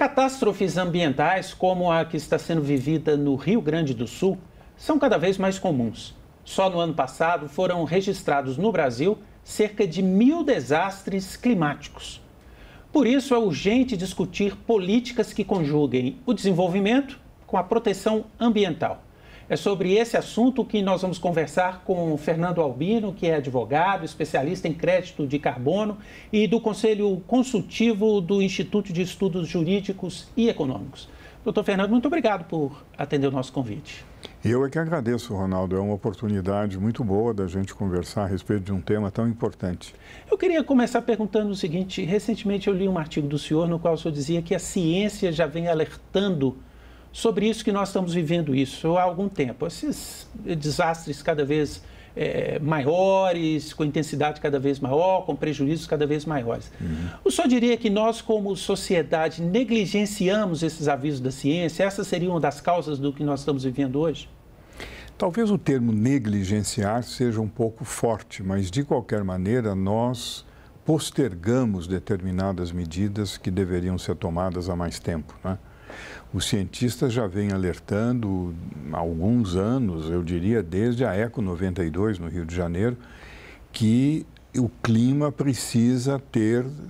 Catástrofes ambientais, como a que está sendo vivida no Rio Grande do Sul, são cada vez mais comuns. Só no ano passado foram registrados no Brasil cerca de 1.000 desastres climáticos. Por isso é urgente discutir políticas que conjuguem o desenvolvimento com a proteção ambiental. É sobre esse assunto que nós vamos conversar com Fernando Albino, que é advogado, especialista em crédito de carbono e do Conselho Consultivo do Instituto de Estudos Jurídicos e Econômicos. Doutor Fernando, muito obrigado por atender o nosso convite. Eu é que agradeço, Ronaldo. É uma oportunidade muito boa da gente conversar a respeito de um tema tão importante. Eu queria começar perguntando o seguinte. Recentemente eu li um artigo do senhor no qual o senhor dizia que a ciência já vem alertando sobre isso que nós estamos vivendo há algum tempo. Esses desastres cada vez maiores, com intensidade cada vez maior, com prejuízos cada vez maiores. O senhor diria que nós, como sociedade, negligenciamos esses avisos da ciência? Essa seria uma das causas do que nós estamos vivendo hoje? Talvez o termo negligenciar seja um pouco forte, mas, de qualquer maneira, nós postergamos determinadas medidas que deveriam ser tomadas há mais tempo, né? Os cientistas já vêm alertando há alguns anos, eu diria desde a Eco 92 no Rio de Janeiro, que o clima precisa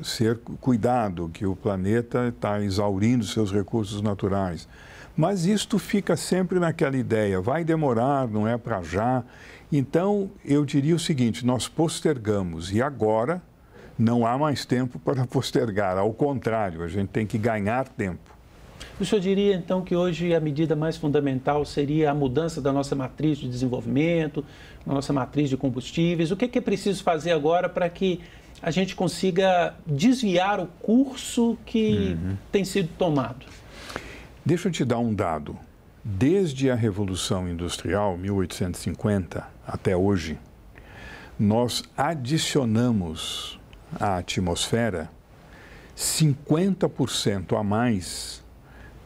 ser cuidado, que o planeta está exaurindo seus recursos naturais. Mas isto fica sempre naquela ideia, vai demorar, não é para já. Então, eu diria o seguinte, nós postergamos e agora não há mais tempo para postergar, ao contrário, a gente tem que ganhar tempo. O senhor diria, então, que hoje a medida mais fundamental seria a mudança da nossa matriz de desenvolvimento, da nossa matriz de combustíveis? O que é preciso fazer agora para que a gente consiga desviar o curso que tem sido tomado? Deixa eu te dar um dado. Desde a Revolução Industrial, 1850, até hoje, nós adicionamos à atmosfera 50% a mais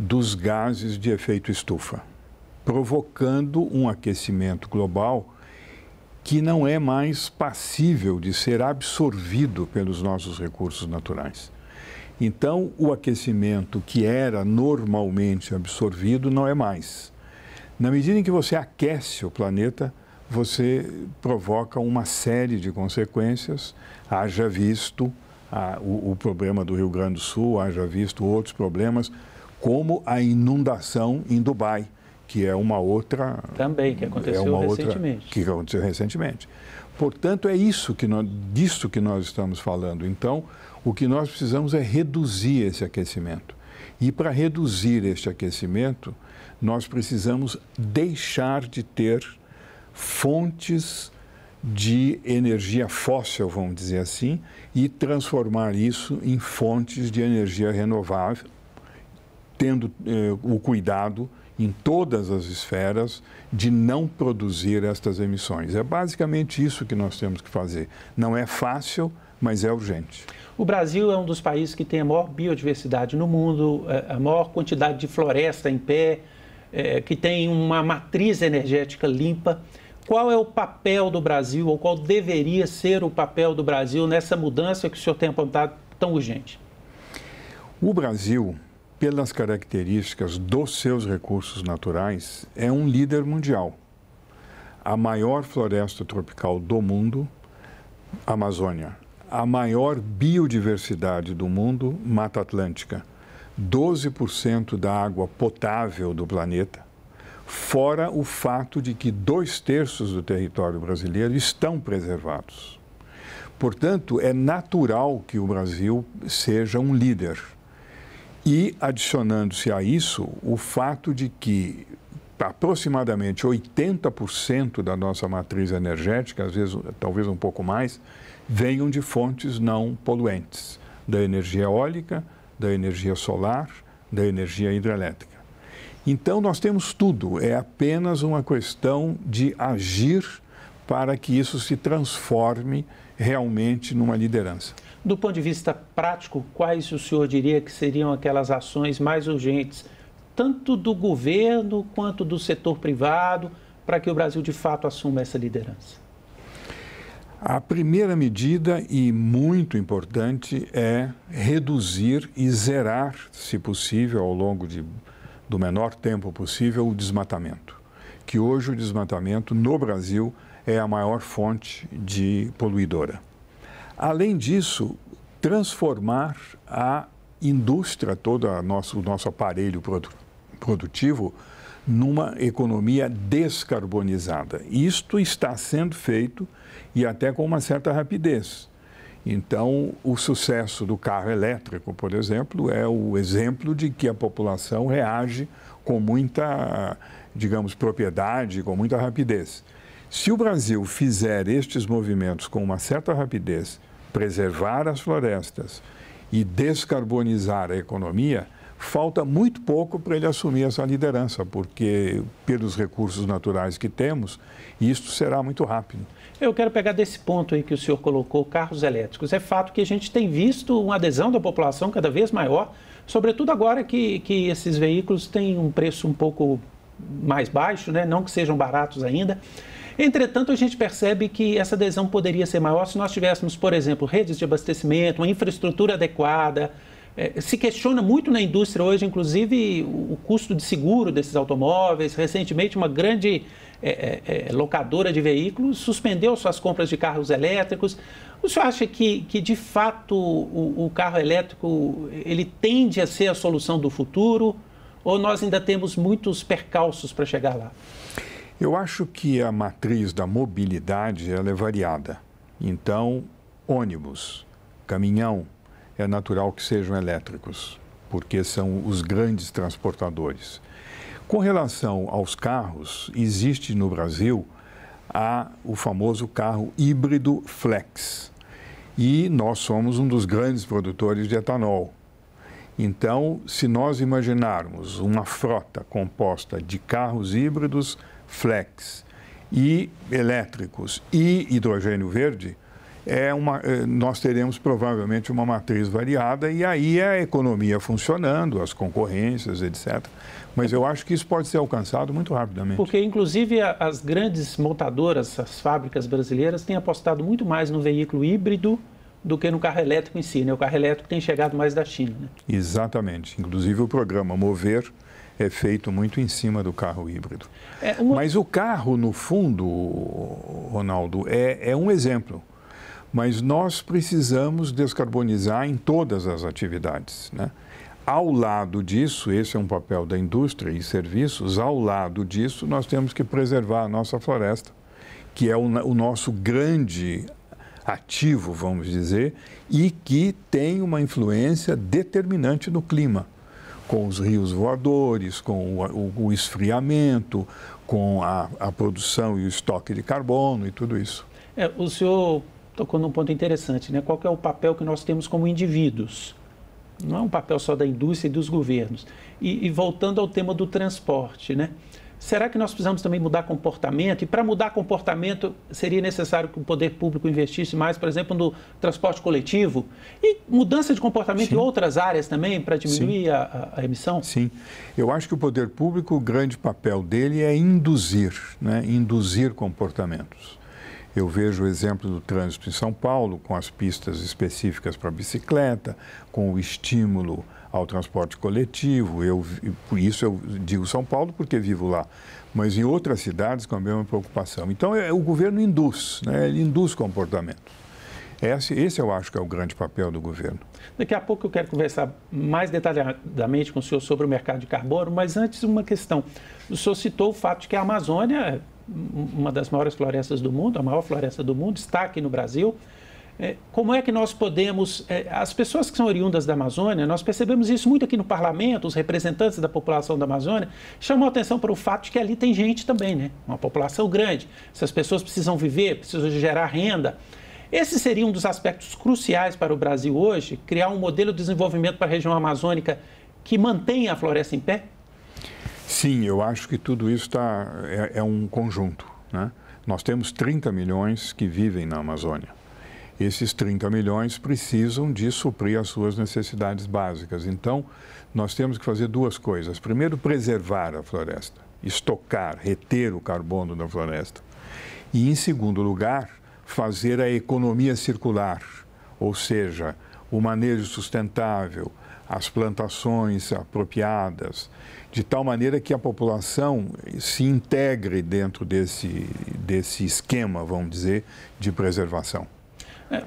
dos gases de efeito estufa, provocando um aquecimento global que não é mais passível de ser absorvido pelos nossos recursos naturais. Então, o aquecimento que era normalmente absorvido não é mais. Na medida em que você aquece o planeta, você provoca uma série de consequências, haja visto o problema do Rio Grande do Sul, haja visto outros problemas, como a inundação em Dubai, que é uma outra... Também, que aconteceu recentemente. Que aconteceu recentemente. Portanto, é disso que nós estamos falando. Então, o que nós precisamos é reduzir esse aquecimento. E para reduzir este aquecimento, nós precisamos deixar de ter fontes de energia fóssil, vamos dizer assim, e transformar isso em fontes de energia renovável, tendo o cuidado em todas as esferas de não produzir estas emissões. É basicamente isso que nós temos que fazer. Não é fácil, mas é urgente. O Brasil é um dos países que tem a maior biodiversidade no mundo, a maior quantidade de floresta em pé, que tem uma matriz energética limpa. Qual é o papel do Brasil, ou qual deveria ser o papel do Brasil nessa mudança que o senhor tem apontado tão urgente? O Brasil, pelas características dos seus recursos naturais, é um líder mundial. A maior floresta tropical do mundo, Amazônia. A maior biodiversidade do mundo, Mata Atlântica. 12% da água potável do planeta, fora o fato de que 2/3 do território brasileiro estão preservados. Portanto, é natural que o Brasil seja um líder. E, adicionando-se a isso, o fato de que aproximadamente 80% da nossa matriz energética, às vezes talvez um pouco mais, venham de fontes não poluentes, da energia eólica, da energia solar, da energia hidrelétrica. Então, nós temos tudo, é apenas uma questão de agir para que isso se transforme realmente numa liderança. Do ponto de vista prático, quais o senhor diria que seriam aquelas ações mais urgentes, tanto do governo quanto do setor privado, para que o Brasil de fato assuma essa liderança? A primeira medida, e muito importante, é reduzir e zerar, se possível, ao longo do menor tempo possível, o desmatamento. Que hoje o desmatamento no Brasil é a maior fonte de poluidora. Além disso, transformar a indústria, todo o nosso aparelho produtivo, numa economia descarbonizada. Isto está sendo feito e até com uma certa rapidez. Então, o sucesso do carro elétrico, por exemplo, é o exemplo de que a população reage com muita, digamos, propriedade, com muita rapidez. Se o Brasil fizer estes movimentos com uma certa rapidez, preservar as florestas e descarbonizar a economia, falta muito pouco para ele assumir essa liderança, porque pelos recursos naturais que temos, isto será muito rápido. Eu quero pegar desse ponto aí que o senhor colocou, carros elétricos. É fato que a gente tem visto uma adesão da população cada vez maior, sobretudo agora que esses veículos têm um preço um pouco mais baixo, né? Não que sejam baratos ainda. Entretanto, a gente percebe que essa adesão poderia ser maior se nós tivéssemos, por exemplo, redes de abastecimento, uma infraestrutura adequada. Se questiona muito na indústria hoje, inclusive, o custo de seguro desses automóveis. Recentemente, uma grande locadora de veículos suspendeu suas compras de carros elétricos. O senhor acha que de fato, o carro elétrico ele tende a ser a solução do futuro? Ou nós ainda temos muitos percalços para chegar lá? Eu acho que a matriz da mobilidade ela é variada. Então, ônibus, caminhão, é natural que sejam elétricos, porque são os grandes transportadores. Com relação aos carros, existe no Brasil o famoso carro híbrido flex. E nós somos um dos grandes produtores de etanol. Então, se nós imaginarmos uma frota composta de carros híbridos flex e elétricos e hidrogênio verde, nós teremos provavelmente uma matriz variada e aí é a economia funcionando, as concorrências, etc. Mas eu acho que isso pode ser alcançado muito rapidamente. Porque, inclusive, as grandes montadoras, as fábricas brasileiras têm apostado muito mais no veículo híbrido do que no carro elétrico em si, né? O carro elétrico tem chegado mais da China, né? Exatamente. Inclusive, o programa Mover é feito muito em cima do carro híbrido. Mas o carro, no fundo, Ronaldo, é um exemplo. Mas nós precisamos descarbonizar em todas as atividades, né? Ao lado disso, esse é um papel da indústria e serviços, ao lado disso nós temos que preservar a nossa floresta, que é o nosso grande ativo, vamos dizer, e que tem uma influência determinante no clima, com os rios voadores, com o esfriamento, com a produção e o estoque de carbono e tudo isso. O senhor tocou num ponto interessante, né? Qual que é o papel que nós temos como indivíduos? Não é um papel só da indústria e dos governos. E voltando ao tema do transporte, né? Será que nós precisamos também mudar comportamento? E para mudar comportamento, seria necessário que o poder público investisse mais, por exemplo, no transporte coletivo? E mudança de comportamento em outras áreas também, para diminuir a emissão? Sim. Eu acho que o poder público, o grande papel dele é induzir, né? Induzir comportamentos. Eu vejo o exemplo do trânsito em São Paulo, com as pistas específicas para bicicleta, com o estímulo ao transporte coletivo. Por isso eu digo São Paulo, porque vivo lá. Mas em outras cidades com a mesma preocupação. Então, o governo induz, né? Ele induz comportamento. Esse eu acho que é o grande papel do governo. Daqui a pouco eu quero conversar mais detalhadamente com o senhor sobre o mercado de carbono, mas antes uma questão. O senhor citou o fato de que a Amazônia, uma das maiores florestas do mundo, a maior floresta do mundo, está aqui no Brasil. Como é que nós podemos... As pessoas que são oriundas da Amazônia, nós percebemos isso muito aqui no parlamento, os representantes da população da Amazônia chamam a atenção para o fato de que ali tem gente também, né? Uma população grande. Essas pessoas precisam viver, precisam gerar renda. Esse seria um dos aspectos cruciais para o Brasil hoje, criar um modelo de desenvolvimento para a região amazônica que mantenha a floresta em pé? Sim, eu acho que tudo isso é um conjunto, né? Nós temos 30 milhões que vivem na Amazônia. Esses 30 milhões precisam de suprir as suas necessidades básicas. Então, nós temos que fazer duas coisas. Primeiro, preservar a floresta, estocar, reter o carbono da floresta. E, em segundo lugar, fazer a economia circular, ou seja, o manejo sustentável, as plantações apropriadas, de tal maneira que a população se integre dentro desse esquema, vamos dizer, de preservação.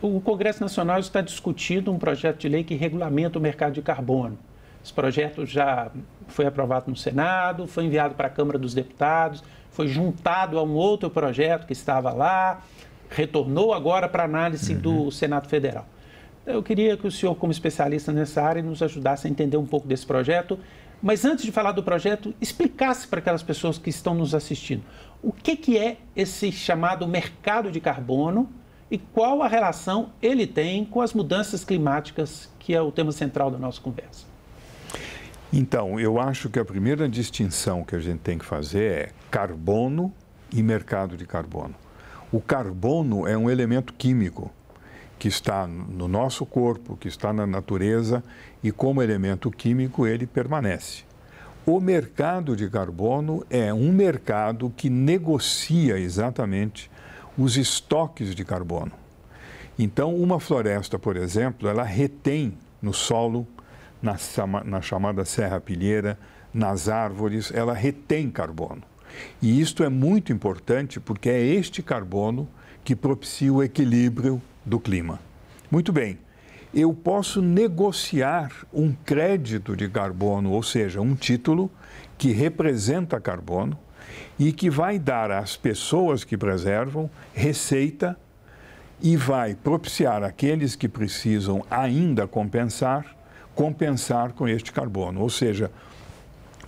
O Congresso Nacional está discutindo um projeto de lei que regulamenta o mercado de carbono. Esse projeto já foi aprovado no Senado, foi enviado para a Câmara dos Deputados, foi juntado a um outro projeto que estava lá, retornou agora para análise do Senado Federal. Eu queria que o senhor, como especialista nessa área, nos ajudasse a entender um pouco desse projeto, mas antes de falar do projeto, explicasse para aquelas pessoas que estão nos assistindo o que é esse chamado mercado de carbono e qual a relação ele tem com as mudanças climáticas, que é o tema central da nossa conversa. Então, eu acho que a primeira distinção que a gente tem que fazer é carbono e mercado de carbono. O carbono é um elemento químico que está no nosso corpo, que está na natureza e como elemento químico ele permanece. O mercado de carbono é um mercado que negocia exatamente os estoques de carbono. Então, uma floresta, por exemplo, ela retém no solo, na chamada serrapilheira, nas árvores, ela retém carbono. E isto é muito importante porque é este carbono que propicia o equilíbrio do clima. Muito bem, eu posso negociar um crédito de carbono, ou seja, um título que representa carbono e que vai dar às pessoas que preservam receita e vai propiciar aqueles que precisam ainda compensar com este carbono. Ou seja,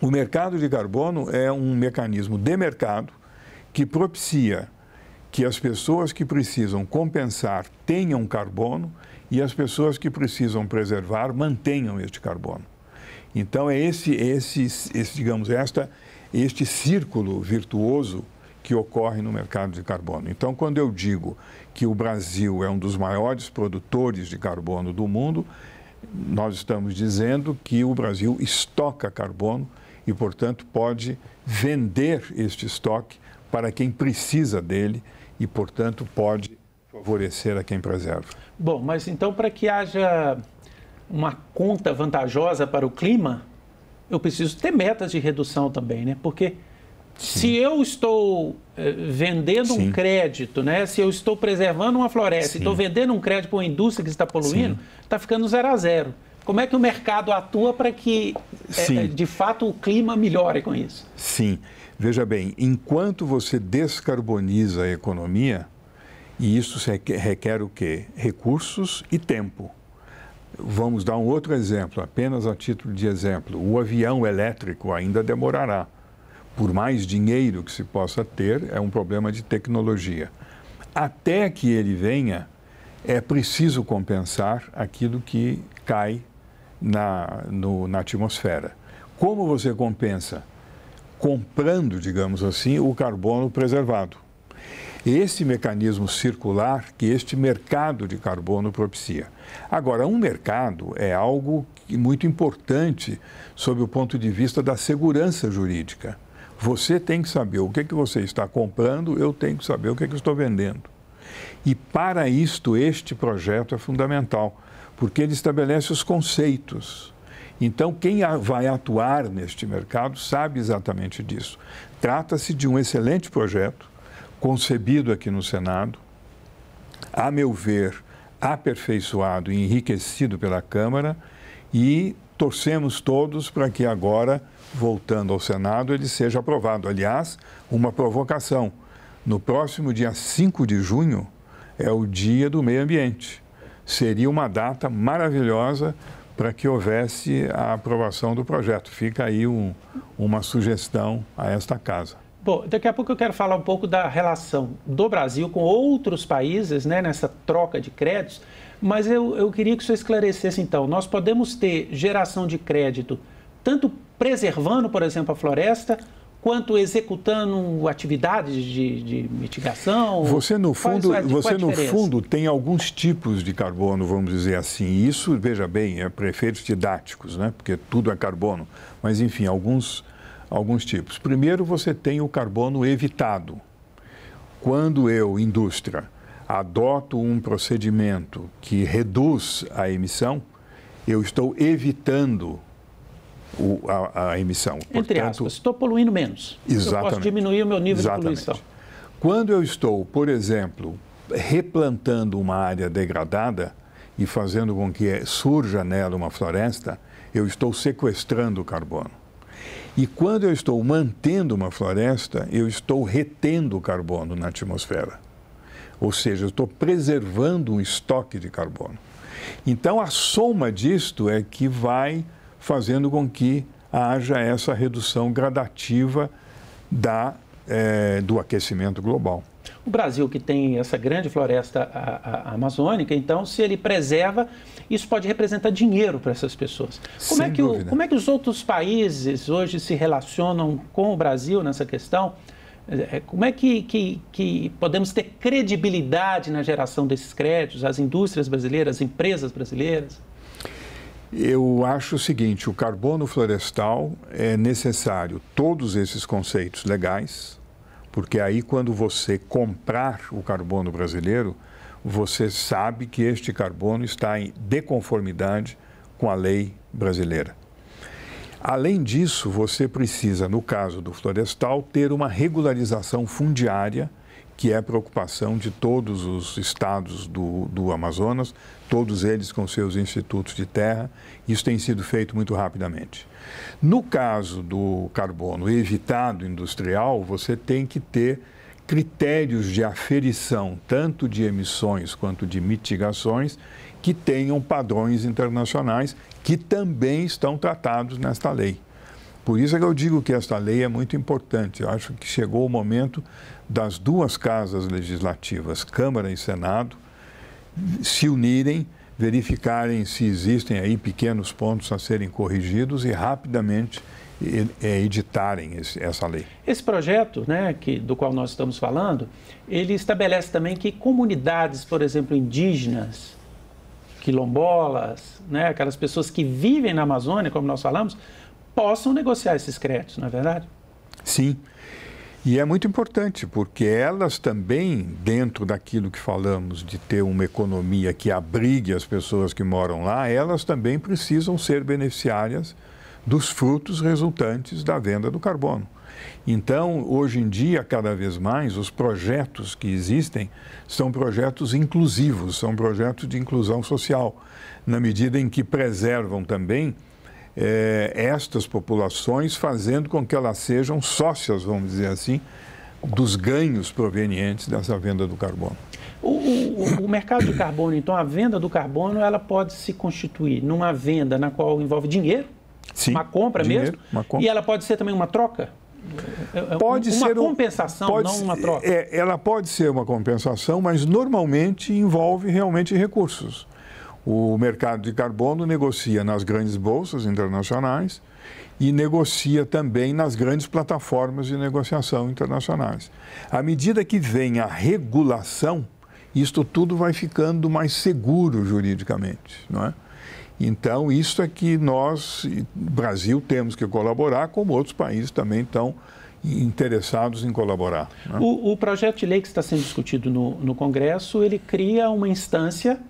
o mercado de carbono é um mecanismo de mercado que propicia que as pessoas que precisam compensar tenham carbono e as pessoas que precisam preservar mantenham este carbono. Então é este círculo virtuoso que ocorre no mercado de carbono. Então, quando eu digo que o Brasil é um dos maiores produtores de carbono do mundo, nós estamos dizendo que o Brasil estoca carbono e, portanto, pode vender este estoque para quem precisa dele e, portanto, pode favorecer a quem preserva. Bom, mas então, para que haja uma conta vantajosa para o clima, eu preciso ter metas de redução também, né? Porque se eu estou vendendo um crédito, né? Se eu estou preservando uma floresta e estou vendendo um crédito para uma indústria que está poluindo, está ficando 0 a 0. Como é que o mercado atua para que, de fato, o clima melhore com isso? Sim. Veja bem, enquanto você descarboniza a economia, e isso requer o quê? Recursos e tempo. Vamos dar um outro exemplo, apenas a título de exemplo. O avião elétrico ainda demorará. Por mais dinheiro que se possa ter, é um problema de tecnologia. Até que ele venha, é preciso compensar aquilo que cai na atmosfera. Como você compensa? Comprando, digamos assim, o carbono preservado. Esse mecanismo circular que este mercado de carbono propicia. Agora, um mercado é algo muito importante sob o ponto de vista da segurança jurídica. Você tem que saber o que você está comprando, eu tenho que saber o que eu estou vendendo. E para isto, este projeto é fundamental, porque ele estabelece os conceitos. Então, quem vai atuar neste mercado sabe exatamente disso. Trata-se de um excelente projeto, concebido aqui no Senado, a meu ver, aperfeiçoado e enriquecido pela Câmara, e torcemos todos para que agora, voltando ao Senado, ele seja aprovado. Aliás, uma provocação. No próximo dia 5 de junho é o Dia do Meio Ambiente. Seria uma data maravilhosa para que houvesse a aprovação do projeto. Fica aí uma sugestão a esta casa. Bom, daqui a pouco eu quero falar um pouco da relação do Brasil com outros países, né, nessa troca de créditos, mas eu queria que o senhor esclarecesse, então. Nós podemos ter geração de crédito tanto preservando, por exemplo, a floresta, quanto executando atividades de mitigação? Você, no fundo, tem alguns tipos de carbono, vamos dizer assim. Isso, veja bem, é para efeitos didáticos, né? Porque tudo é carbono. Mas, enfim, alguns tipos. Primeiro, você tem o carbono evitado. Quando eu, indústria, adoto um procedimento que reduz a emissão, eu estou evitando a emissão. Entre aspas, estou poluindo menos. Exatamente. Eu posso diminuir o meu nível de poluição. Quando eu estou, por exemplo, replantando uma área degradada e fazendo com que surja nela uma floresta, eu estou sequestrando o carbono. E quando eu estou mantendo uma floresta, eu estou retendo o carbono na atmosfera. Ou seja, eu estou preservando um estoque de carbono. Então, a soma disto é que vai fazendo com que haja essa redução gradativa do aquecimento global. O Brasil, que tem essa grande floresta amazônica, então, se ele preserva, isso pode representar dinheiro para essas pessoas. Como é que os outros países hoje se relacionam com o Brasil nessa questão? Como é que podemos ter credibilidade na geração desses créditos, as indústrias brasileiras, as empresas brasileiras? Eu acho o seguinte, o carbono florestal é necessário todos esses conceitos legais, porque aí quando você comprar o carbono brasileiro, você sabe que este carbono está de conformidade com a lei brasileira. Além disso, você precisa, no caso do florestal, ter uma regularização fundiária, que é a preocupação de todos os estados do Amazonas, todos eles com seus institutos de terra. Isso tem sido feito muito rapidamente. No caso do carbono evitado industrial, você tem que ter critérios de aferição, tanto de emissões quanto de mitigações, que tenham padrões internacionais que também estão tratados nesta lei. Por isso é que eu digo que esta lei é muito importante. Eu acho que chegou o momento das duas casas legislativas, Câmara e Senado, se unirem, verificarem se existem aí pequenos pontos a serem corrigidos e rapidamente editarem essa lei. Esse projeto, né, do qual nós estamos falando, ele estabelece também que comunidades, por exemplo, indígenas, quilombolas, né, aquelas pessoas que vivem na Amazônia, como nós falamos, possam negociar esses créditos, não é verdade? Sim. E é muito importante, porque elas também, dentro daquilo que falamos de ter uma economia que abrigue as pessoas que moram lá, elas também precisam ser beneficiárias dos frutos resultantes da venda do carbono. Então, hoje em dia, cada vez mais, os projetos que existem são projetos inclusivos, são projetos de inclusão social, na medida em que preservam também estas populações, fazendo com que elas sejam sócias, vamos dizer assim, dos ganhos provenientes dessa venda do carbono. O mercado de carbono, então, a venda do carbono, ela pode se constituir numa venda na qual envolve dinheiro, sim, uma compra mesmo, e ela pode ser também uma troca? Pode ser uma compensação, não uma troca? Ela pode ser uma compensação, mas normalmente envolve realmente recursos. O mercado de carbono negocia nas grandes bolsas internacionais e negocia também nas grandes plataformas de negociação internacionais. À medida que vem a regulação, isto tudo vai ficando mais seguro juridicamente, não é? Então, isso é que nós, Brasil, temos que colaborar, como outros países também estão interessados em colaborar. Né? O projeto de lei que está sendo discutido no Congresso, ele cria uma instância,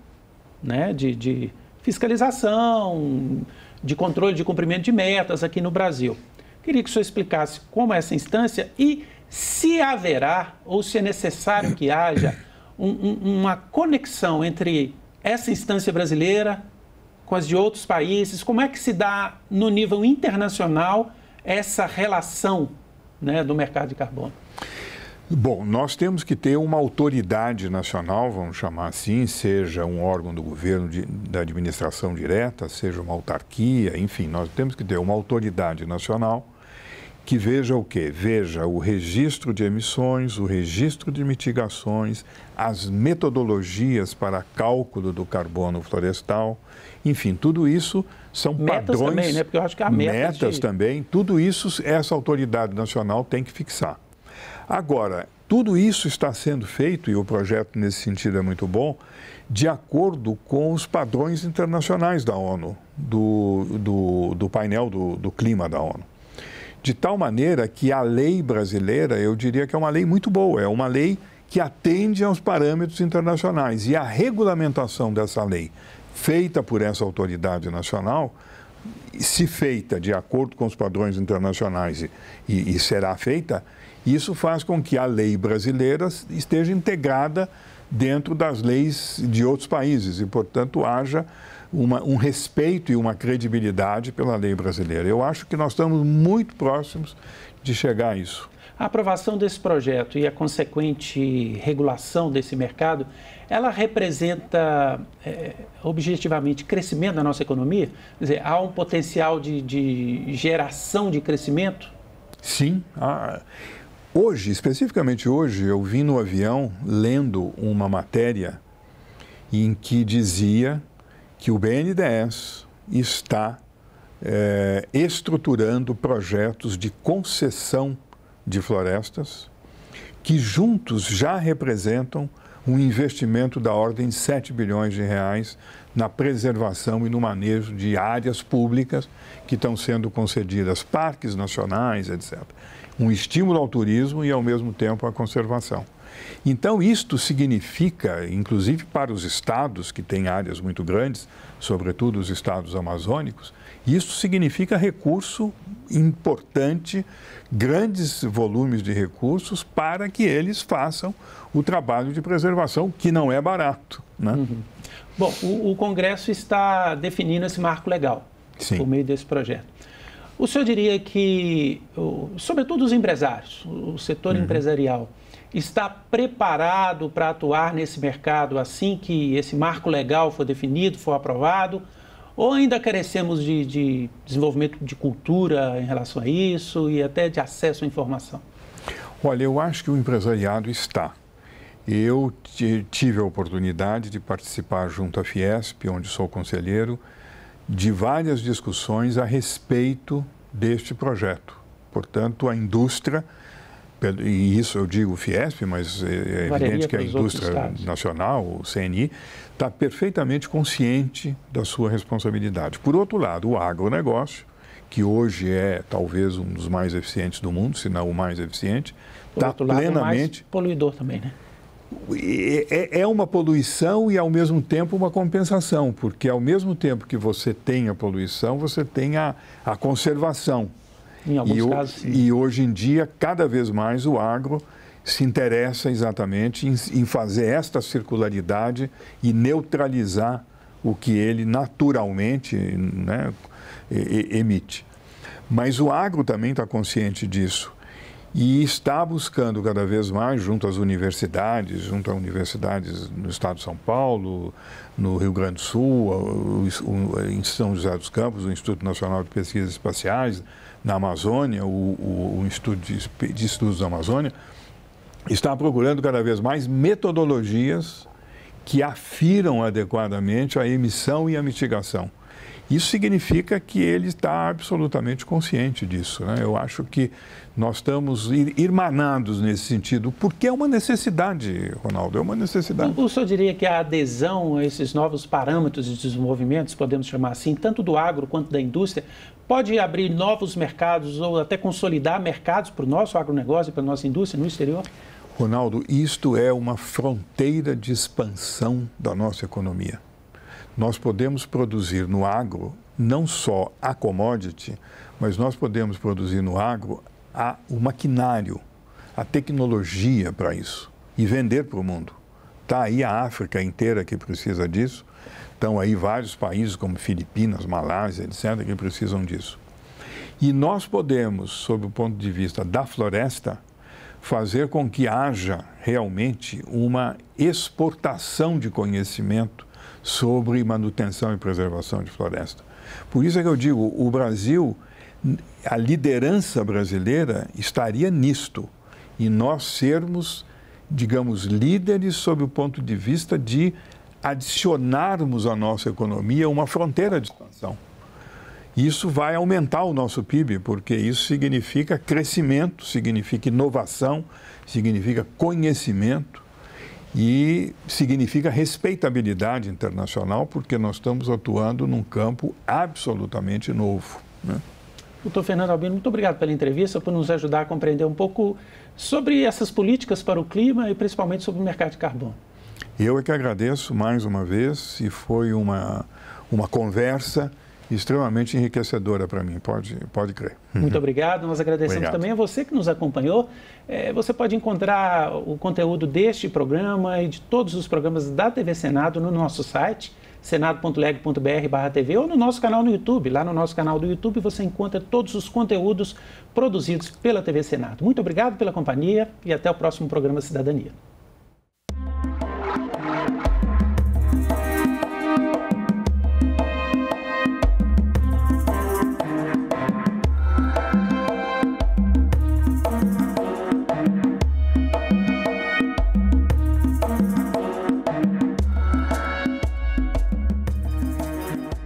né, de fiscalização, de controle de cumprimento de metas aqui no Brasil. Queria que o senhor explicasse como é essa instância e se haverá ou se é necessário que haja uma conexão entre essa instância brasileira com as de outros países. Como é que se dá no nível internacional essa relação, né, do mercado de carbono? Bom, nós temos que ter uma autoridade nacional, vamos chamar assim, seja um órgão do governo da administração direta, seja uma autarquia, enfim, nós temos que ter uma autoridade nacional que veja o quê? Veja o registro de emissões, o registro de mitigações, as metodologias para cálculo do carbono florestal, enfim, tudo isso são metas padrões. Também, né? Porque eu acho que há metas também, tudo isso essa autoridade nacional tem que fixar. Agora, tudo isso está sendo feito, e o projeto nesse sentido é muito bom, de acordo com os padrões internacionais da ONU, do painel do clima da ONU. De tal maneira que a lei brasileira, eu diria que é uma lei muito boa, é uma lei que atende aos parâmetros internacionais. E a regulamentação dessa lei, feita por essa autoridade nacional, se feita de acordo com os padrões internacionais e será feita, isso faz com que a lei brasileira esteja integrada dentro das leis de outros países e, portanto, haja um respeito e uma credibilidade pela lei brasileira. Eu acho que nós estamos muito próximos de chegar a isso. A aprovação desse projeto e a consequente regulação desse mercado, ela representa objetivamente crescimento da nossa economia? Quer dizer, há um potencial de geração de crescimento? Sim. Hoje, especificamente hoje, eu vim no avião lendo uma matéria em que dizia que o BNDES está estruturando projetos de concessão de florestas que juntos já representam um investimento da ordem de 7 bilhões de reais na preservação e no manejo de áreas públicas que estão sendo concedidas, parques nacionais, etc. Um estímulo ao turismo e, ao mesmo tempo, à conservação. Então, isto significa, inclusive para os estados que têm áreas muito grandes, sobretudo os estados amazônicos, isso significa recurso importante, grandes volumes de recursos para que eles façam o trabalho de preservação, que não é barato, né? Uhum. Bom, o Congresso está definindo esse marco legal. Sim. Por meio desse projeto. O senhor diria que, sobretudo os empresários, o setor empresarial, está preparado para atuar nesse mercado assim que esse marco legal for definido, for aprovado? Ou ainda carecemos de desenvolvimento de cultura em relação a isso e até de acesso à informação? Olha, eu acho que o empresariado está. Eu tive a oportunidade de participar junto à Fiesp, onde sou conselheiro, de várias discussões a respeito deste projeto. Portanto, a indústria, e isso eu digo Fiesp, mas é evidente que a indústria nacional, o CNI, está perfeitamente consciente da sua responsabilidade. Por outro lado, o agronegócio, que hoje é talvez um dos mais eficientes do mundo, se não o mais eficiente, está plenamente... o mais poluidor também, né? É uma poluição e, ao mesmo tempo, uma compensação, porque, ao mesmo tempo que você tem a poluição, você tem a conservação. Em alguns casos, sim. E, hoje em dia, cada vez mais o agro se interessa exatamente em fazer esta circularidade e neutralizar o que ele naturalmente, né, emite. Mas o agro também está consciente disso. E está buscando cada vez mais, junto às universidades, junto a universidades no estado de São Paulo, no Rio Grande do Sul, em São José dos Campos, o Instituto Nacional de Pesquisas Espaciais, na Amazônia, o Instituto de Estudos da Amazônia, está procurando cada vez mais metodologias que afiram adequadamente a emissão e a mitigação. Isso significa que ele está absolutamente consciente disso, né? Eu acho que nós estamos irmanados nesse sentido, porque é uma necessidade, Ronaldo, é uma necessidade. O senhor diria que a adesão a esses novos parâmetros de desenvolvimento, podemos chamar assim, tanto do agro quanto da indústria, pode abrir novos mercados ou até consolidar mercados para o nosso agronegócio e para a nossa indústria no exterior? Ronaldo, isto é uma fronteira de expansão da nossa economia. Nós podemos produzir no agro não só a commodity, mas nós podemos produzir no agro o maquinário, a tecnologia para isso e vender para o mundo. Está aí a África inteira que precisa disso, estão aí vários países como Filipinas, Malásia, etc., que precisam disso. E nós podemos, sob o ponto de vista da floresta, fazer com que haja realmente uma exportação de conhecimento sobre manutenção e preservação de floresta. Por isso é que eu digo, o Brasil, a liderança brasileira estaria nisto, e nós sermos, digamos, líderes sob o ponto de vista de adicionarmos à nossa economia uma fronteira de expansão. Isso vai aumentar o nosso PIB, porque isso significa crescimento, significa inovação, significa conhecimento, e significa respeitabilidade internacional, porque nós estamos atuando num campo absolutamente novo, né? Doutor Fernando Albino, muito obrigado pela entrevista, por nos ajudar a compreender um pouco sobre essas políticas para o clima e principalmente sobre o mercado de carbono. Eu é que agradeço mais uma vez e foi uma conversa extremamente enriquecedora para mim, pode crer. Muito obrigado, nós agradecemos também a você que nos acompanhou. Você pode encontrar o conteúdo deste programa e de todos os programas da TV Senado no nosso site, senado.leg.br/tv, ou no nosso canal no YouTube. Lá no nosso canal do YouTube você encontra todos os conteúdos produzidos pela TV Senado. Muito obrigado pela companhia e até o próximo programa Cidadania.